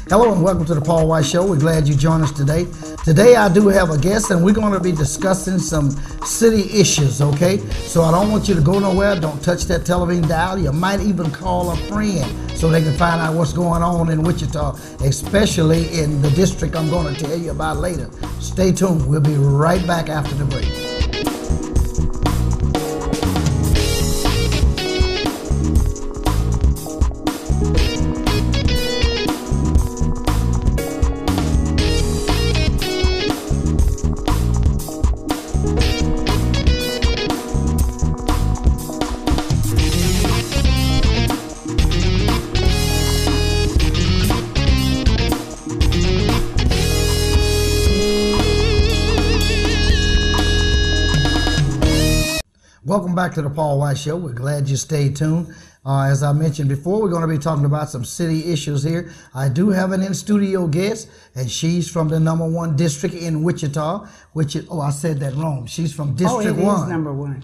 Hello and welcome to the Paul White Show. We're glad you joined us today. Today I do have a guest and we're going to be discussing some city issues, okay? So I don't want you to go nowhere. Don't touch that television dial. You might even call a friend so they can find out what's going on in Wichita, especially in the district I'm going to tell you about later. Stay tuned. We'll be right back after the break. Welcome back to the Paul White Show. We're glad you stayed tuned. As I mentioned before, we're going to be talking about some city issues here. I do have an in-studio guest, and she's from the #1 district in Wichita, which is, oh, I said that wrong. She's from District 1. Oh, it is #1.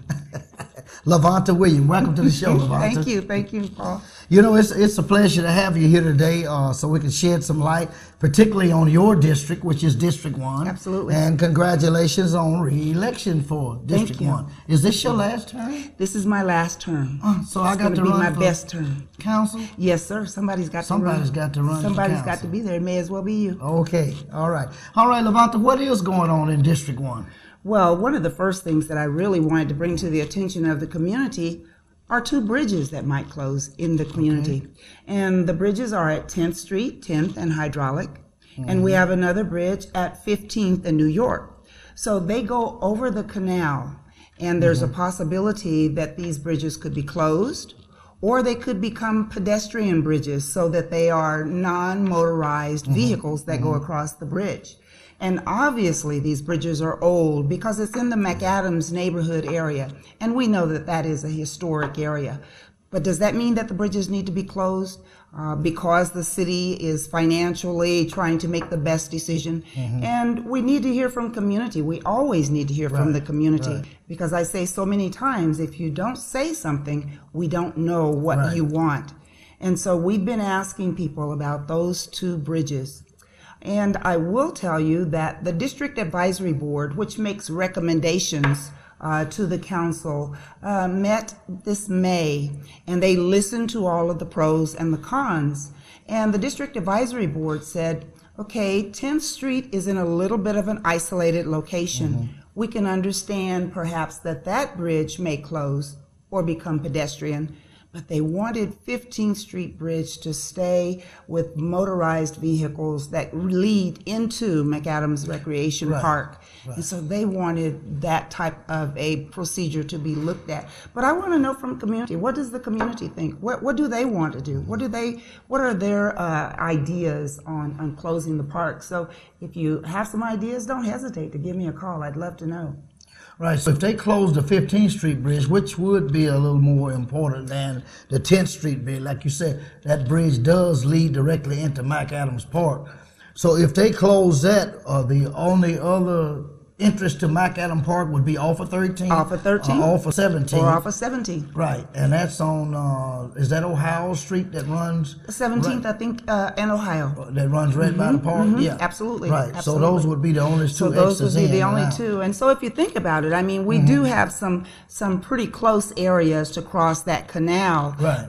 Lavonta Williams. Welcome to the show, Lavonta. Thank you, Paul. You know, it's a pleasure to have you here today so we can shed some light, particularly on your district, which is District 1. Absolutely. And congratulations on re-election for District 1. Is this your last term? This is my last term. So I got to run my for best term. Council? Yes, sir. Somebody's got to run. Somebody's got to run. Somebody's got to be there. It may as well be you. Okay. All right. All right, Lavonta, what is going on in District 1? Well, one of the first things that I really wanted to bring to the attention of the community are 2 bridges that might close in the community. Okay. And the bridges are at 10th Street, 10th and Hydraulic. Mm-hmm. And we have another bridge at 15th and New York. So they go over the canal, and there's a possibility that these bridges could be closed, or they could become pedestrian bridges so that they are non-motorized vehicles that go across the bridge. And obviously these bridges are old because it's in the McAdams neighborhood area, and we know that that is a historic area. But does that mean that the bridges need to be closed because the city is financially trying to make the best decision? And we need to hear from community. We always need to hear from the community, because I say so many times, if you don't say something, we don't know what you want. And so we've been asking people about those 2 bridges. And I will tell you that the District Advisory Board, which makes recommendations to the council, met this May, and they listened to all of the pros and the cons. And the District Advisory Board said, okay, 10th Street is in a little bit of an isolated location. We can understand perhaps that that bridge may close or become pedestrian, but they wanted 15th Street Bridge to stay with motorized vehicles that lead into McAdams Recreation Park. And so they wanted that type of a procedure to be looked at. But I want to know from community, what does the community think? What do they want to do? What are their ideas on closing the park? So if you have some ideas, don't hesitate to give me a call. I'd love to know. Right, so if they close the 15th Street Bridge, which would be a little more important than the 10th Street Bridge, like you said, that bridge does lead directly into McAdams Park. So if they close that, the only other entrance to McAdams Park would be off of 13? Off of 13. Or off of 17. Or off of 17. Right, and that's on, is that Ohio Street that runs? 17th, I think, in Ohio. That runs right by the park? Yeah. Absolutely. Right, Absolutely. So those would be the only 2 So those would be the only 2. out. And so if you think about it, I mean, we do have some pretty close areas to cross that canal. Right.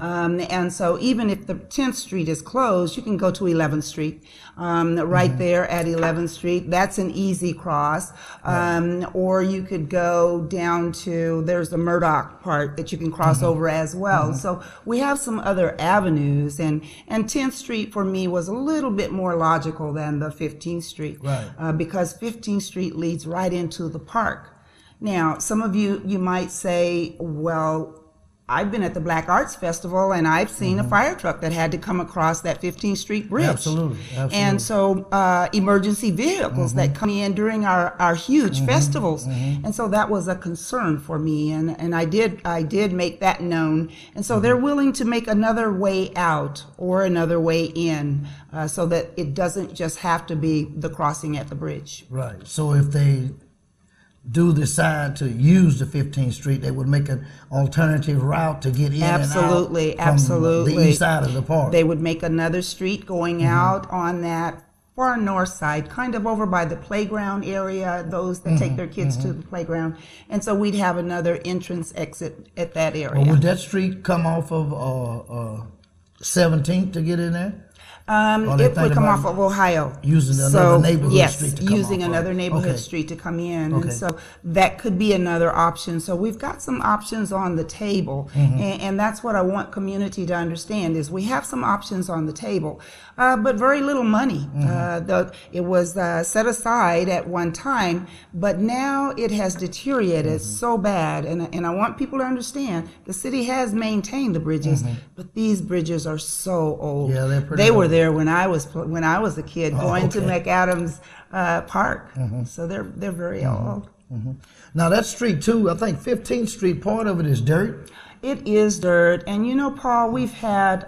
And so even if the 10th Street is closed, you can go to 11th Street. Right there at 11th Street. That's an easy cross. Or you could go down to, there's the Murdoch part that you can cross over as well. So we have some other avenues, and 10th Street for me was a little bit more logical than the 15th Street. Because 15th Street leads right into the park. Now, some of you might say, well, I've been at the Black Arts Festival and I've seen a fire truck that had to come across that 15th Street Bridge. Absolutely. And so emergency vehicles that come in during our huge festivals. And so that was a concern for me, and I did make that known. And so they're willing to make another way out or another way in so that it doesn't just have to be the crossing at the bridge. Right. So if they do decide to use the 15th Street, they would make an alternative route to get in Absolutely, and out absolutely. from the east side of the park. They would make another street going out on that far north side, kind of over by the playground area, those that take their kids to the playground. And so we'd have another entrance exit at that area. Well, would that street come off of 17th to get in there? It would come off of Ohio. Using another neighborhood street to come using off another of. neighborhood street to come in. And so that could be another option. So we've got some options on the table. And that's what I want community to understand is we have some options on the table, but very little money. It was set aside at one time, but now it has deteriorated so bad. And I want people to understand the city has maintained the bridges, but these bridges are so old. Yeah, they're pretty They old. were there when I was a kid going to McAdams Park. So they're very old. Now that street too, I think 15th Street, part of it is dirt. It is dirt, and you know, Paul, we've had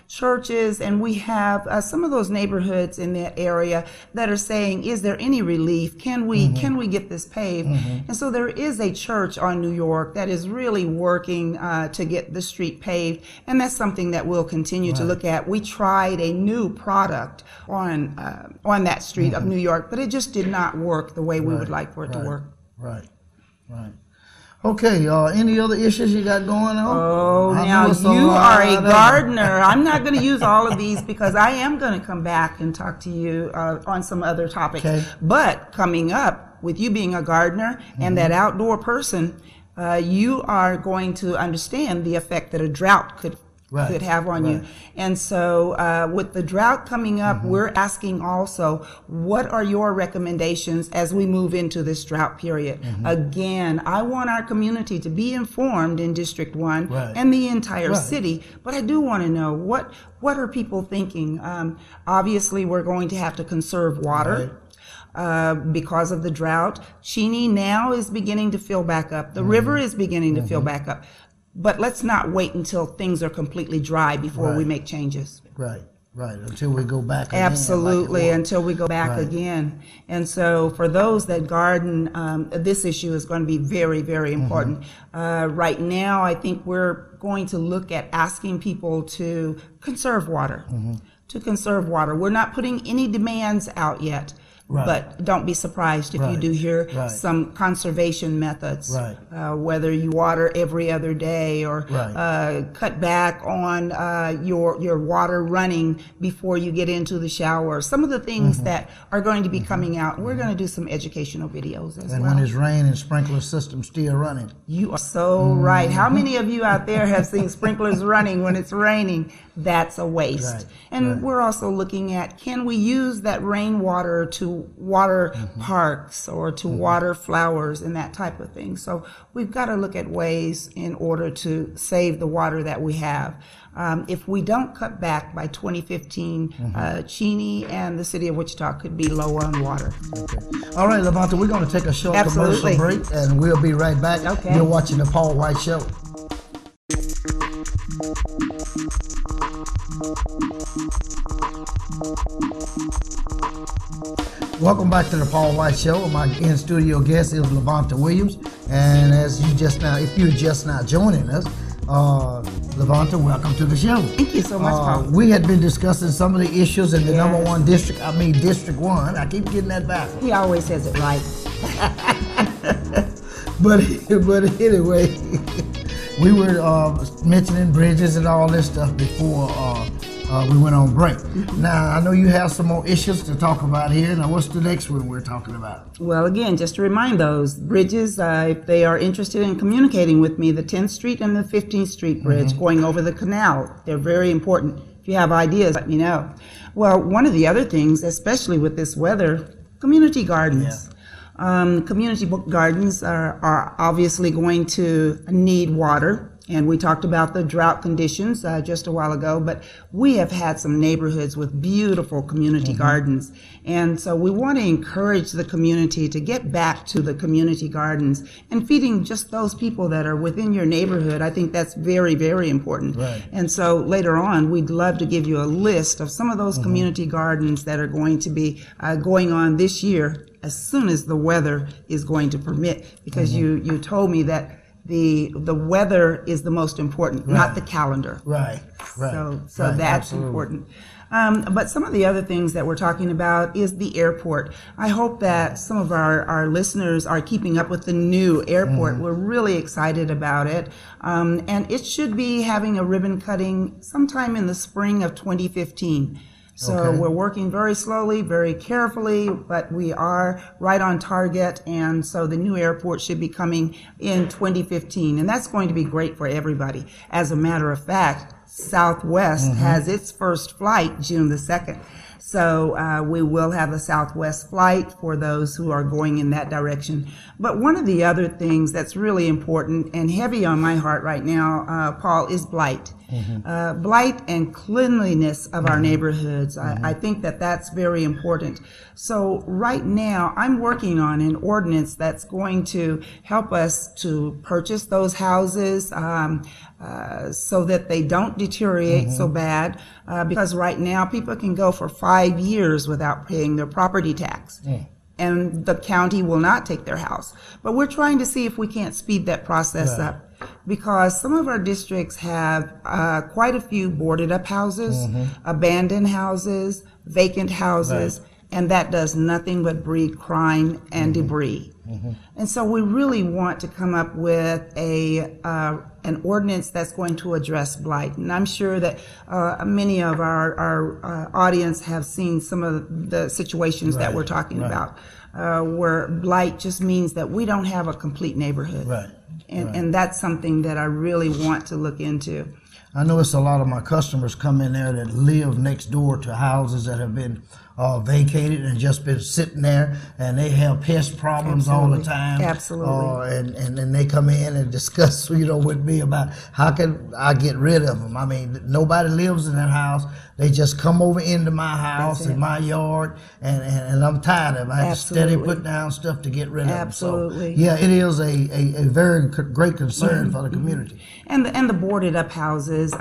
churches, and we have some of those neighborhoods in that area that are saying, "Is there any relief? Can we get this paved?" And so there is a church on New York that is really working to get the street paved, and that's something that we'll continue to look at. We tried a new product on that street of New York, but it just did not work the way we would like for it to work. Right. Okay, any other issues you got going on? Oh, now you are a gardener. I'm not going to use all of these because I am going to come back and talk to you on some other topics. Okay. But coming up, with you being a gardener and that outdoor person, you are going to understand the effect that a drought could have on you. And so with the drought coming up, we're asking also, what are your recommendations as we move into this drought period? Again, I want our community to be informed in District 1 and the entire city, but I do want to know what are people thinking? Obviously, we're going to have to conserve water. Because of the drought. Cheney now is beginning to fill back up. The river is beginning to fill back up. But let's not wait until things are completely dry before we make changes. Right. Until we go back again. Absolutely, until we go back again. And so for those that garden, this issue is going to be very, very important. Right now, I think we're going to look at asking people to conserve water. To conserve water. We're not putting any demands out yet. But don't be surprised if you do hear some conservation methods, whether you water every other day or cut back on your water running before you get into the shower. Some of the things that are going to be coming out. We're going to do some educational videos as well. And when it's raining, sprinkler system still running. You are so right. How many of you out there have seen sprinklers running when it's raining? That's a waste. And we're also looking at, can we use that rainwater to water parks or to water flowers and that type of thing? So we've got to look at ways in order to save the water that we have. If we don't cut back by 2015, Cheney and the city of Wichita could be low on water. All right, Lavonta, we're going to take a short commercial break, and we'll be right back. You're watching The Paul White Show. Welcome back to The Paul White Show. My in-studio guest is Lavonta Williams, and if you're just now joining us, Lavonta, welcome to the show. Thank you so much, Paul. We had been discussing some of the issues in the number one district. District 1. I keep getting that back. He always says it right. But anyway, we were mentioning bridges and all this stuff before we went on break. Now, I know you have some more issues to talk about here. Now, what's the next one we're talking about? Well, again, just to remind those, bridges, if they are interested in communicating with me, the 10th Street and the 15th Street Bridge going over the canal, they're very important. If you have ideas, let me know. Well, one of the other things, especially with this weather, community gardens. Community gardens are obviously going to need water. And we talked about the drought conditions just a while ago, but we have had some neighborhoods with beautiful community gardens. And so we want to encourage the community to get back to the community gardens and feeding just those people that are within your neighborhood. I think that's very, very important. Right. And so later on, we'd love to give you a list of some of those community gardens that are going to be going on this year as soon as the weather is going to permit, because you told me that the weather is the most important, not the calendar. Right. So Right. that's Absolutely. important. But some of the other things that we're talking about is the airport. I hope that some of our listeners are keeping up with the new airport. We're really excited about it. And it should be having a ribbon cutting sometime in the spring of 2015. So we're working very slowly, very carefully, but we are right on target. And so the new airport should be coming in 2015. And that's going to be great for everybody. As a matter of fact, Southwest has its first flight June the 2nd. So we will have a Southwest flight for those who are going in that direction. But one of the other things that's really important and heavy on my heart right now, Paul, is blight. Blight and cleanliness of our neighborhoods. I think that that's very important. So right now, I'm working on an ordinance that's going to help us to purchase those houses so that they don't deteriorate so bad. Because right now, people can go for 5 years without paying their property tax. And the county will not take their house. But we're trying to see if we can't speed that process up, because some of our districts have quite a few boarded up houses, abandoned houses, vacant houses, and that does nothing but breed crime and debris. And so we really want to come up with an ordinance that's going to address blight. And I'm sure that many of our audience have seen some of the situations that we're talking about, where blight just means that we don't have a complete neighborhood. And that's something that I really want to look into. I notice a lot of my customers come in there that live next door to houses that have been vacated and just been sitting there, and they have pest problems all the time. And they come in and discuss, with me about how can I get rid of them. I mean, nobody lives in that house. They just come over into my house and my yard, and I'm tired of it. I have to steady put down stuff to get rid of them. So, yeah, it is a very great concern for the community. And the boarded up houses.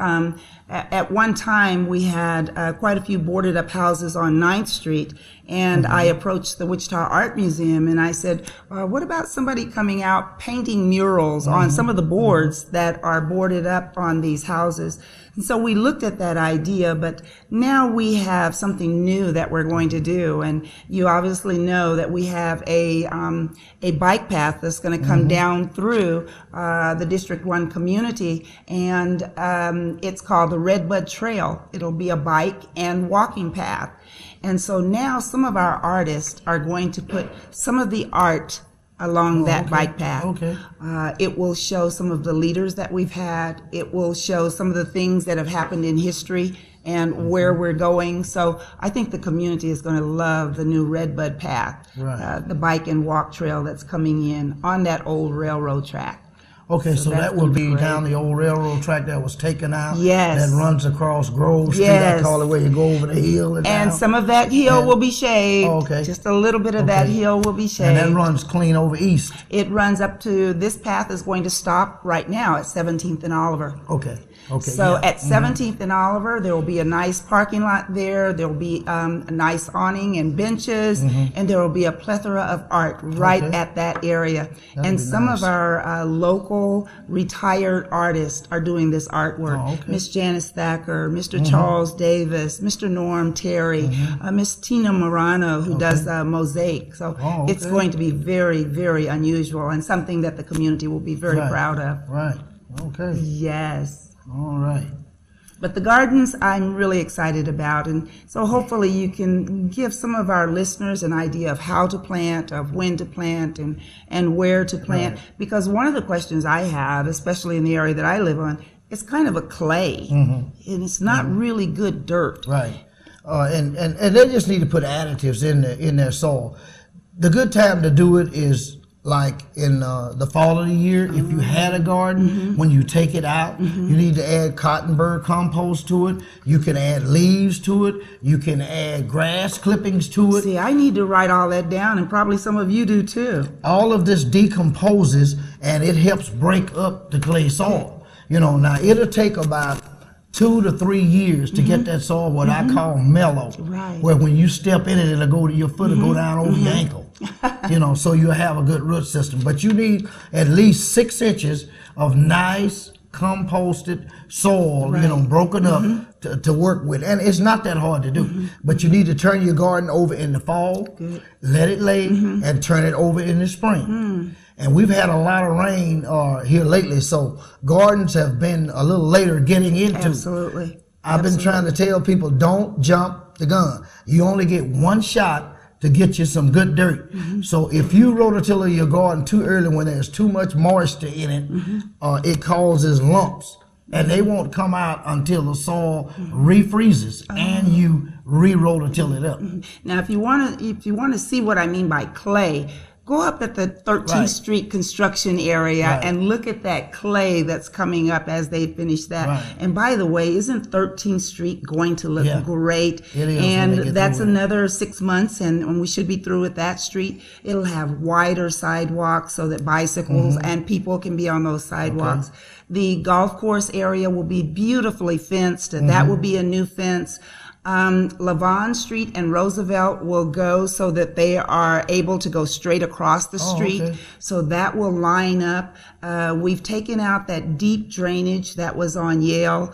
At one time, we had quite a few boarded up houses on 9th Street, and I approached the Wichita Art Museum and I said, what about somebody coming out painting murals on some of the boards that are boarded up on these houses? And so we looked at that idea, but now we have something new that we're going to do. And you obviously know that we have a bike path that's going to come down through the District 1 community, and it's called the Redbud Trail. It'll be a bike and walking path. And so now some of our artists are going to put some of the art along that bike path. It will show some of the leaders that we've had. It will show some of the things that have happened in history and where we're going. So I think the community is going to love the new Redbud path, the bike and walk trail that's coming in on that old railroad track. Okay, so that will be down the old railroad track that was taken out. Yes. That runs across Grove Street. I call it, where you go over the hill and down. some of that hill will be shaved. Just a little bit of that hill will be shaved. And that runs clean over east. It runs up to, this path is going to stop right now at 17th and Oliver. So at 17th and Oliver, there will be a nice parking lot there. There will be a nice awning and benches, and there will be a plethora of art right at that area. And some of our local retired artists are doing this artwork. Miss Janice Thacker, Mr. Charles Davis, Mr. Norm Terry, Miss Tina Morano, who does mosaic. So it's going to be very, very unusual and something that the community will be very proud of. Yes. All right. But the gardens, I'm really excited about. And so hopefully you can give some of our listeners an idea of how to plant, of when to plant, and where to plant. Because one of the questions I have, especially in the area that I live on, it's kind of a clay. And it's not really good dirt. And they just need to put additives in their soil. The good time to do it is like in the fall of the year, if you had a garden, when you take it out, you need to add cottonburr compost to it. You can add leaves to it. You can add grass clippings to it. See, I need to write all that down, and probably some of you do too. All of this decomposes, and it helps break up the clay soil. You know, now it'll take about 2 to 3 years to get that soil what I call mellow, where when you step in it, it'll go to your foot, it'll go down over your ankle. You know, so you'll have a good root system. But you need at least 6 inches of nice composted soil, you know, broken up to work with. And it's not that hard to do. But you need to turn your garden over in the fall, let it lay, and turn it over in the spring. And we've had a lot of rain here lately, so gardens have been a little later getting into. Absolutely. I've been trying to tell people, don't jump the gun. You only get one shot to get you some good dirt. So if you rototiller your garden too early when there's too much moisture in it, it causes lumps. And they won't come out until the soil refreezes and you re-rototill it up. Now, if you want to see what I mean by clay, go up at the 13th Street construction area and look at that clay that's coming up as they finish that. And by the way, isn't 13th Street going to look great? It is. And that's another 6 months, and we should be through with that street. It'll have wider sidewalks so that bicycles and people can be on those sidewalks. The golf course area will be beautifully fenced, and that will be a new fence. Lavonta Street and Roosevelt will go so that they are able to go straight across the street. So that will line up. We've taken out that deep drainage that was on Yale.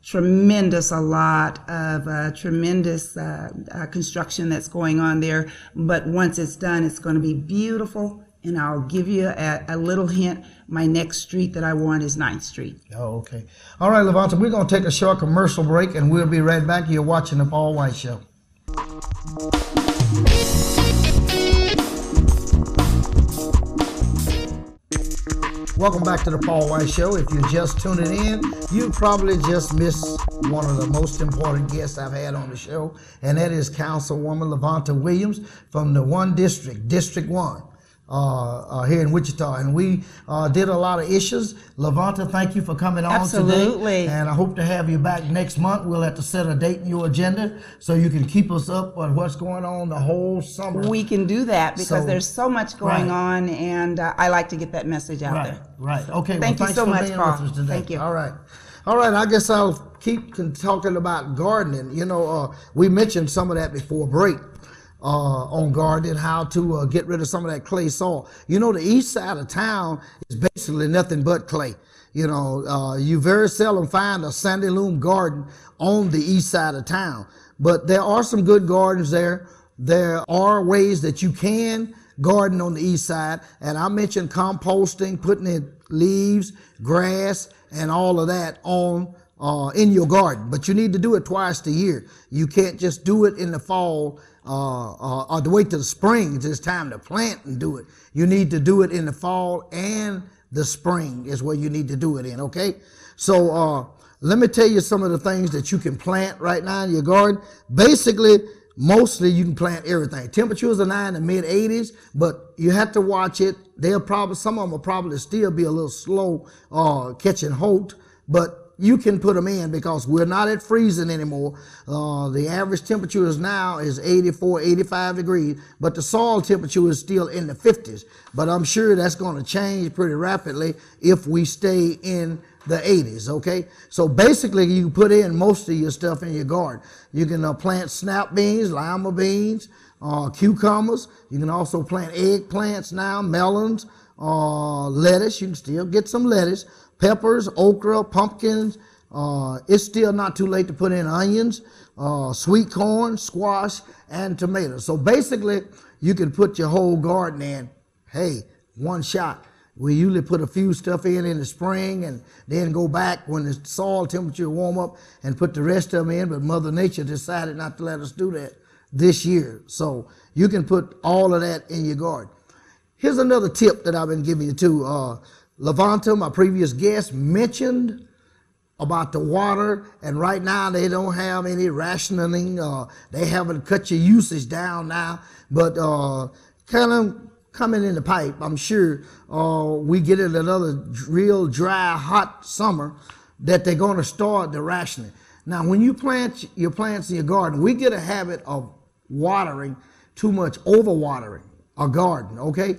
Tremendous, a lot of tremendous construction that's going on there. But once it's done, it's going to be beautiful. And I'll give you a little hint. My next street that I want is 9th Street. Oh, okay. All right, Lavonta, we're going to take a short commercial break, and we'll be right back. You're watching The Paul White Show. Welcome back to The Paul White Show. If you're just tuning in, you probably just missed one of the most important guests I've had on the show, and that is Councilwoman Lavonta Williams from the 1 District, District 1. Here in Wichita, and we did a lot of issues. Lavonta, thank you for coming on today, and I hope to have you back next month. We'll have to set a date in your agenda so you can keep us up on what's going on the whole summer. We can do that because there's so much going on, and I like to get that message out there. Okay. Thank you so much, Paul. Thank you. All right. I guess I'll keep talking about gardening. You know, we mentioned some of that before break. On gardening, how to get rid of some of that clay soil. You know, the east side of town is basically nothing but clay. You know, you very seldom find a sandy loam garden on the east side of town. But there are some good gardens there. There are ways that you can garden on the east side. And I mentioned composting, putting in leaves, grass, and all of that on in your garden. But you need to do it twice a year. You can't just do it in the fall or to wait till the spring. It's time to plant and do it. You need to do it in the fall and the spring is where you need to do it in, okay? So let me tell you some of the things that you can plant right now in your garden. Basically, mostly you can plant everything. Temperatures are now in the mid-80s, but you have to watch it. Some of them will probably still be a little slow catching hold, but you can put them in because we're not at freezing anymore. The average temperature now is 84, 85 degrees, but the soil temperature is still in the 50s. But I'm sure that's going to change pretty rapidly if we stay in the 80s, okay? So basically, you put in most of your stuff in your garden. You can plant snap beans, lima beans, cucumbers. You can also plant eggplants now, melons, lettuce. You can still get some lettuce. Peppers, okra, pumpkins. It's still not too late to put in onions, sweet corn, squash, and tomatoes. So basically, you can put your whole garden in, one shot. We usually put a few stuff in the spring and then go back when the soil temperature warm up and put the rest of them in, but Mother Nature decided not to let us do that this year. So you can put all of that in your garden. Here's another tip that I've been giving you too. Lavonta, my previous guest, mentioned about the water, and right now they don't have any rationing. They haven't cut your usage down now, but kind coming in the pipe, I'm sure we get it another real dry, hot summer that they're going to start the rationing. Now, when you plant your plants in your garden, we get a habit of watering too much, overwatering a garden, okay?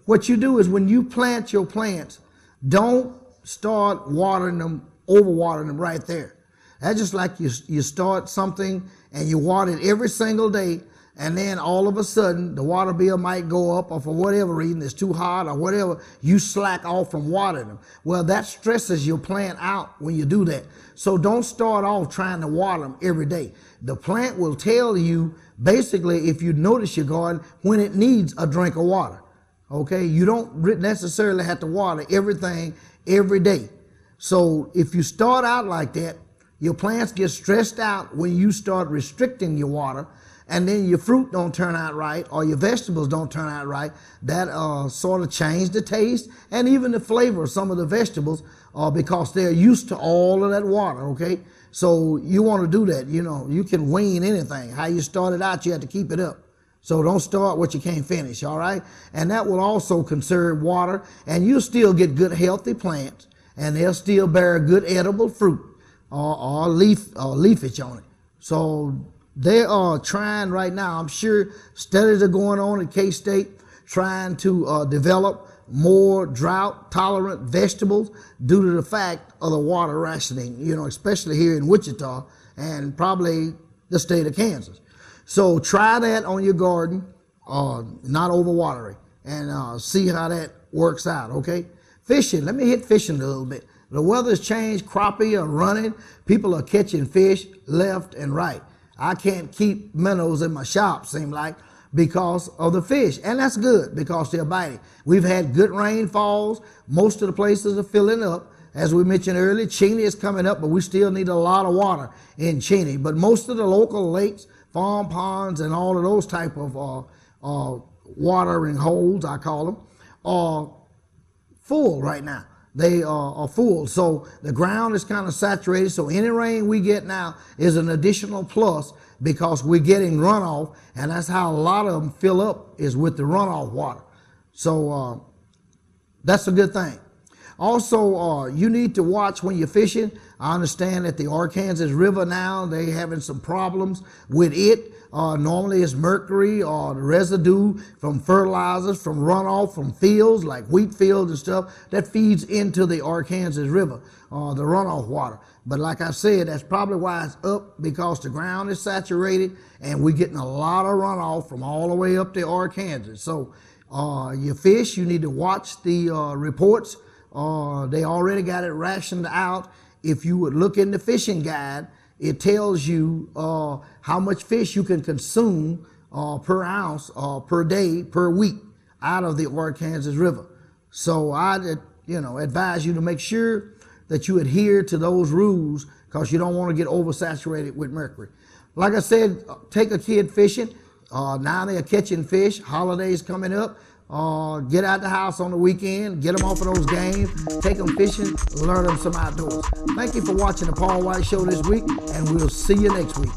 What you do is when you plant your plants, don't start watering them, overwatering them right there. That's just like you start something and you water it every single day, and then all of a sudden the water bill might go up, or for whatever reason it's too hot or whatever, you slack off from watering them. Well, that stresses your plant out when you do that. So don't start off trying to water them every day. The plant will tell you, basically, if you notice your garden, when it needs a drink of water. Okay, you don't necessarily have to water everything every day. So if you start out like that, your plants get stressed out when you start restricting your water, and then your fruit don't turn out right, or your vegetables don't turn out right. That sort of change the taste and even the flavor of some of the vegetables because they're used to all of that water, okay? So you want to do that. You know, you can wean anything. How you started out, you have to keep it up. So don't start what you can't finish, all right? And that will also conserve water, and you'll still get good, healthy plants, and they'll still bear good edible fruit or leafage on it. So they are trying right now, I'm sure studies are going on at K-State, trying to develop more drought-tolerant vegetables due to the fact of the water rationing, you know, especially here in Wichita and probably the state of Kansas. So try that on your garden, not overwatering, and see how that works out, okay? Fishing, let me hit fishing a little bit. The weather's changed, crappie are running, people are catching fish left and right. I can't keep minnows in my shop, seem like, because of the fish. And that's good, because they're biting. We've had good rainfalls. Most of the places are filling up. As we mentioned earlier, Cheney is coming up, but we still need a lot of water in Cheney. But most of the local lakes, farm ponds, and all of those type of watering holes, I call them, are full right now. They are full. So the ground is kind of saturated. So any rain we get now is an additional plus because we're getting runoff. And that's how a lot of them fill up, is with the runoff water. So that's a good thing. Also, you need to watch when you're fishing. I understand that the Arkansas River now, they having some problems with it. Normally it's mercury or the residue from fertilizers, from runoff from fields like wheat fields and stuff that feeds into the Arkansas River, the runoff water. But like I said, that's probably why it's up, because the ground is saturated and we're getting a lot of runoff from all the way up to Arkansas. So your fish, you need to watch the reports. They already got it rationed out. If you would look in the fishing guide, it tells you how much fish you can consume per ounce, per day, per week out of the Arkansas River. So I advise you to make sure that you adhere to those rules, because you don't want to get oversaturated with mercury. Like I said, take a kid fishing. Now they are catching fish. Holidays coming up. Get out the house on the weekend, get them off of those games, take them fishing, learn them some outdoors. Thank you for watching the Paul White Show this week, and we'll see you next week.